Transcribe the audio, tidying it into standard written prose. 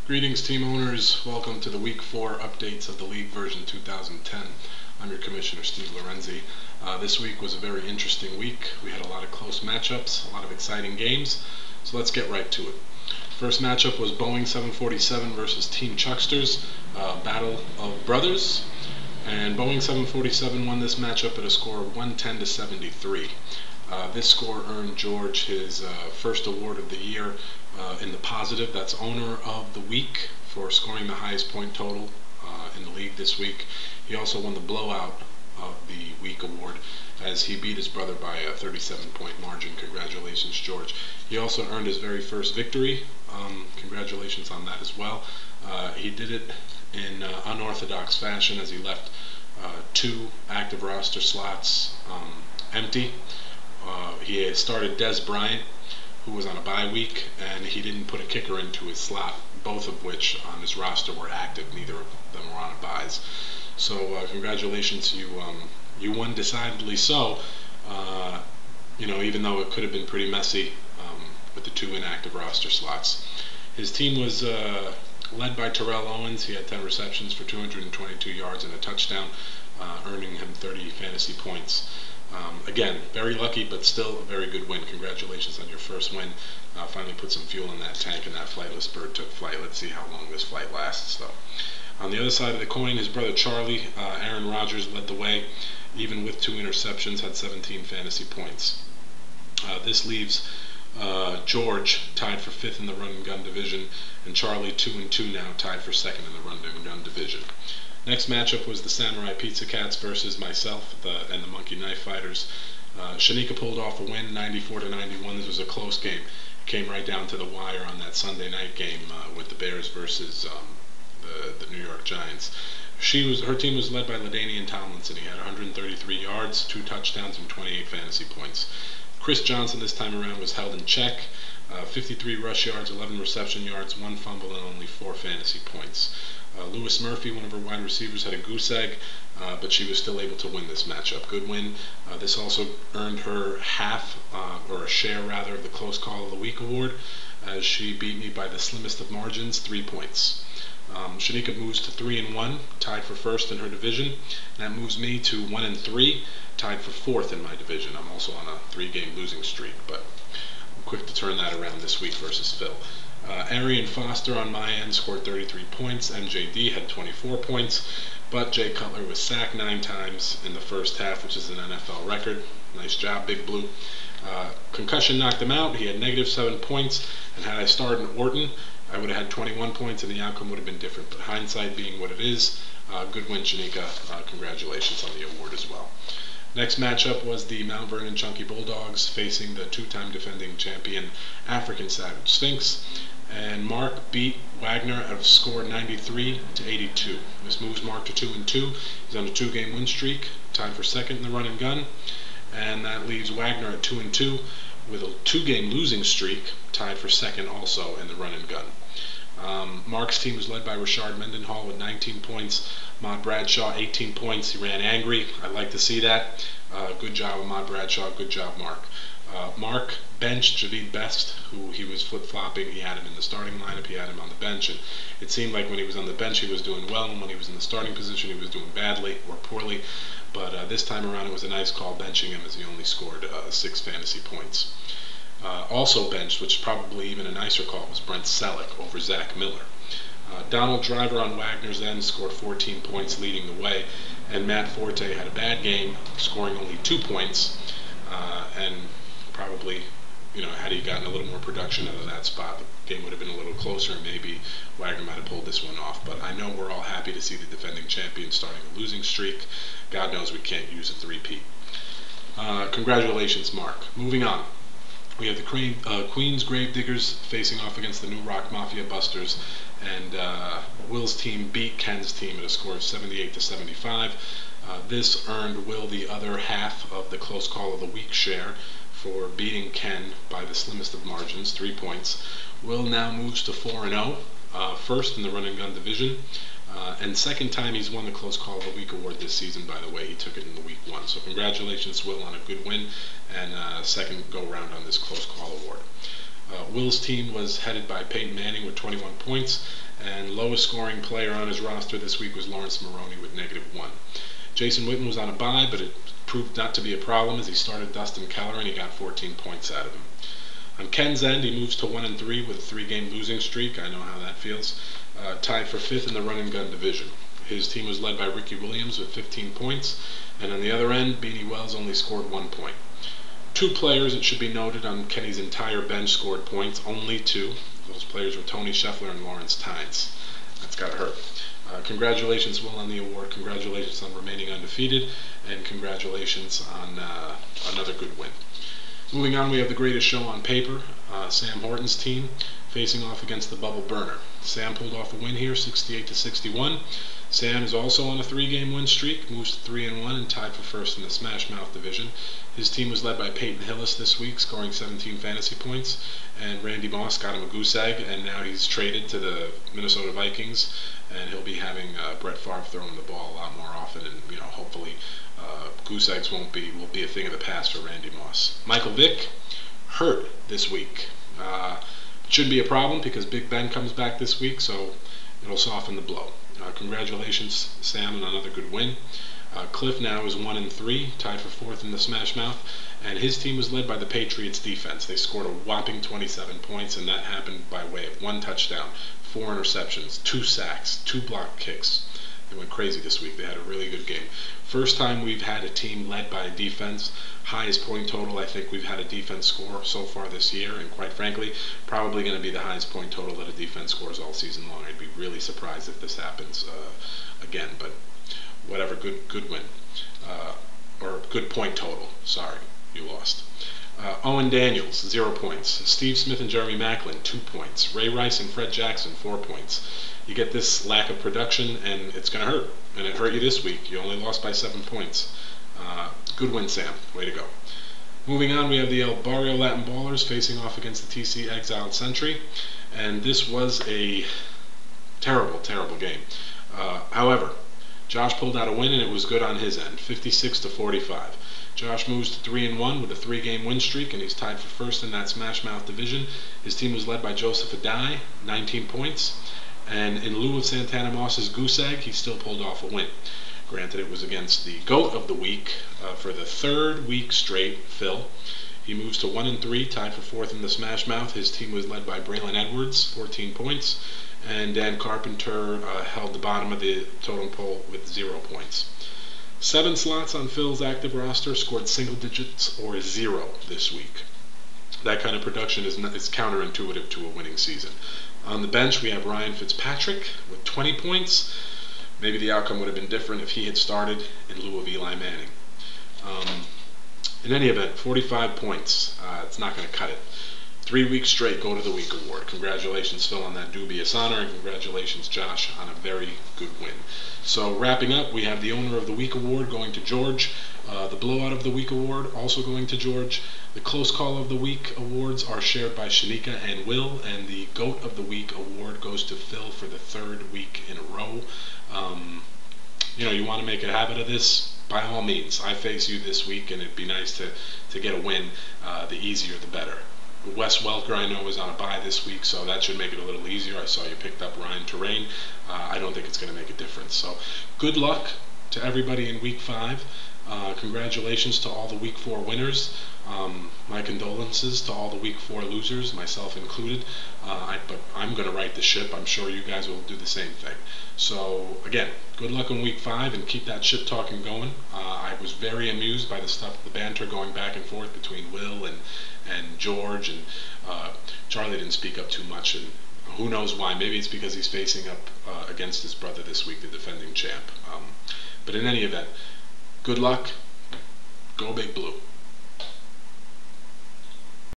Greetings, team owners. Welcome to the Week 4 updates of the League version 2010. I'm your Commissioner, Steve Lorenzi. This week was a very interesting week. We had a lot of close matchups, a lot of exciting games, so let's get right to it. First matchup was Boeing 747 versus Team Chucksters, Battle of Brothers, and Boeing 747 won this matchup at a score of 110 to 73. This score earned George his first award of the year in the positive. That's Owner of the Week for scoring the highest point total in the league this week. He also won the Blowout of the Week award as he beat his brother by a 37-point margin. Congratulations, George. He also earned his very first victory. Congratulations on that as well. He did it in unorthodox fashion as he left 2 active roster slots empty. He had started Des Bryant, who was on a bye week, and he didn't put a kicker into his slot, both of which on his roster were active. Neither of them were on byes. So congratulations, you won decidedly so. Even though it could have been pretty messy with the 2 inactive roster slots. His team was led by Terrell Owens. He had 10 receptions for 222 yards and a touchdown, earning him 30 fantasy points. Again, very lucky, but still a very good win. Congratulations on your first win. Finally put some fuel in that tank, and that flightless bird took flight. Let's see how long this flight lasts, though. On the other side of the coin, his brother Charlie, Aaron Rodgers, led the way, even with 2 interceptions, had 17 fantasy points. This leaves George tied for 5th in the run and gun division, and Charlie 2-2 now, tied for 2nd in the run and gun division. Next matchup was the Samurai Pizza Cats versus myself and the Monkey Knife Fighters. Chanika pulled off a win, 94 to 91. This was a close game. It came right down to the wire on that Sunday night game with the Bears versus the New York Giants. Her team was led by LaDainian Tomlinson. He had 133 yards, 2 touchdowns, and 28 fantasy points. Chris Johnson this time around was held in check. 53 rush yards, 11 reception yards, 1 fumble, and only 4 fantasy points. Lewis Murphy, one of her wide receivers, had a goose egg, but she was still able to win this matchup. Good win. This also earned her a share of the Close Call of the Week award, as she beat me by the slimmest of margins, 3 points. Chanika moves to 3-1, tied for 1st in her division. That moves me to 1-3, tied for 4th in my division. I'm also on a 3-game losing streak, but I'm quick to turn that around this week versus Phil. Arian Foster on my end scored 33 points. MJD had 24 points, but Jay Cutler was sacked 9 times in the first half, which is an NFL record. Nice job, Big Blue. Concussion knocked him out. He had -7 points, and had I started in Orton, I would have had 21 points, and the outcome would have been different. But hindsight being what it is, good win, Chanika. Congratulations on the award as well. Next matchup was the Mount Vernon Chunky Bulldogs facing the 2-time defending champion African Savage Sphinx. And Mark beat Wagner at a score 93 to 82. This moves Mark to 2-2. He's on a 2-game win streak, tied for 2nd in the run and gun. And that leaves Wagner at 2-2 with a 2-game losing streak, tied for 2nd also in the run and gun. Mark's team was led by Rashard Mendenhall with 19 points. Ahmad Bradshaw, 18 points. He ran angry. I like to see that. Good job, Ahmad Bradshaw. Good job, Mark. Mark benched Javid Best, who he was flip-flopping. He had him in the starting lineup. He had him on the bench. And it seemed like when he was on the bench, he was doing well. And when he was in the starting position, he was doing badly or poorly. But this time around, it was a nice call benching him, as he only scored 6 fantasy points. Also benched, which is probably even a nicer call, was Brent Selleck over Zach Miller. Donald Driver on Wagner's end scored 14 points, leading the way, and Matt Forte had a bad game, scoring only 2 points, and probably, had he gotten a little more production out of that spot, the game would have been a little closer, and maybe Wagner might have pulled this one off. But I know we're all happy to see the defending champion starting a losing streak. God knows we can't use a 3-peat. Congratulations, Mark. Moving on. We have the Queens Gravediggers facing off against the New Rock Mafia Busters, and Will's team beat Ken's team at a score of 78 to 75. This earned Will the other half of the Close Call of the Week share for beating Ken by the slimmest of margins, 3 points. Will now moves to 4-0, 1st in the run and gun division. And 2nd time he's won the Close Call of the Week award this season, by the way. He took it in the Week 1. So congratulations, Will, on a good win and 2nd go-round on this Close Call award. Will's team was headed by Peyton Manning with 21 points, and lowest scoring player on his roster this week was Lawrence Maroney with -1. Jason Witten was on a bye, but it proved not to be a problem as he started Dustin Keller and he got 14 points out of him. On Ken's end, he moves to 1-3 with a 3-game losing streak. I know how that feels. Tied for 5th in the run and gun division. His team was led by Ricky Williams with 15 points, and on the other end, Beanie Wells only scored 1 point. 2 players, it should be noted, on Kenny's entire bench scored points, only 2. Those players were Tony Scheffler and Lawrence Tynes. That's got to hurt. Congratulations, Will, on the award. Congratulations on remaining undefeated, and congratulations on another good win. Moving on, we have the greatest show on paper, Sam Horton's team facing off against the Bubble Burner. Sam pulled off a win here, 68-61. Sam is also on a 3-game win streak, moves to 3-1 and tied for first in the Smash Mouth division. His team was led by Peyton Hillis this week, scoring 17 fantasy points, and Randy Moss got him a goose egg, and now he's traded to the Minnesota Vikings, and he'll be having Brett Favre throwing the ball a lot more often, and hopefully goose eggs will be a thing of the past for Randy Moss. Michael Vick hurt this week. It shouldn't be a problem because Big Ben comes back this week, so it'll soften the blow. Congratulations, Sam, on another good win. Cliff now is 1-3, tied for 4th in the Smash Mouth, and his team was led by the Patriots defense. They scored a whopping 27 points, and that happened by way of 1 touchdown, 4 interceptions, 2 sacks, 2 blocked kicks. They went crazy this week. They had a really good game. First time we've had a team led by a defense. Highest point total I think we've had a defense score so far this year, and quite frankly, probably going to be the highest point total that a defense scores all season long. I'd be really surprised if this happens again, but whatever, good win. Or good point total. Sorry, you lost. Owen Daniels, 0 points. Steve Smith and Jeremy Macklin, 2 points. Ray Rice and Fred Jackson, 4 points. You get this lack of production, and it's going to hurt. And it hurt you this week. You only lost by 7 points. Good win, Sam. Way to go. Moving on, we have the El Barrio Latin Ballers facing off against the TC Exiled Sentry. And this was a terrible, terrible game. However, Josh pulled out a win, and it was good on his end, 56-45. Josh moves to 3-1 with a 3-game win streak, and he's tied for first in that Smash Mouth division. His team was led by Joseph Adai, 19 points. And in lieu of Santana Moss's goose egg, he still pulled off a win. Granted, it was against the GOAT of the week for the 3rd week straight, Phil. He moves to 1-3, tied for 4th in the Smash Mouth. His team was led by Braylon Edwards, 14 points. And Dan Carpenter held the bottom of the totem pole with 0 points. 7 slots on Phil's active roster scored single digits or 0 this week. That kind of production is counterintuitive to a winning season. On the bench, we have Ryan Fitzpatrick with 20 points. Maybe the outcome would have been different if he had started in lieu of Eli Manning. In any event, 45 points. It's not going to cut it. 3 weeks straight Go to the Week award. Congratulations, Phil, on that dubious honor, and congratulations, Josh, on a very good win. So wrapping up, we have the Owner of the Week award going to George. The Blowout of the Week award also going to George. The Close Call of the Week awards are shared by Chanika and Will, and the GOAT of the Week award goes to Phil for the 3rd week in a row. You want to make a habit of this, by all means. I face you this week, and it'd be nice to get a win. The easier, the better. Wes Welker, I know, is on a bye this week, so that should make it a little easier. I saw you picked up Ryan Terrain. I don't think it's going to make a difference. So good luck to everybody in Week 5. Congratulations to all the Week 4 winners. My condolences to all the Week 4 losers, myself included. But I'm going to right the ship. I'm sure you guys will do the same thing. So, again, good luck in Week 5 and keep that shit talking going. I was very amused by the banter going back and forth between Will and George, and Charlie didn't speak up too much, and who knows why. Maybe it's because he's facing up against his brother this week, the defending champ. But in any event, good luck. Go Big Blue.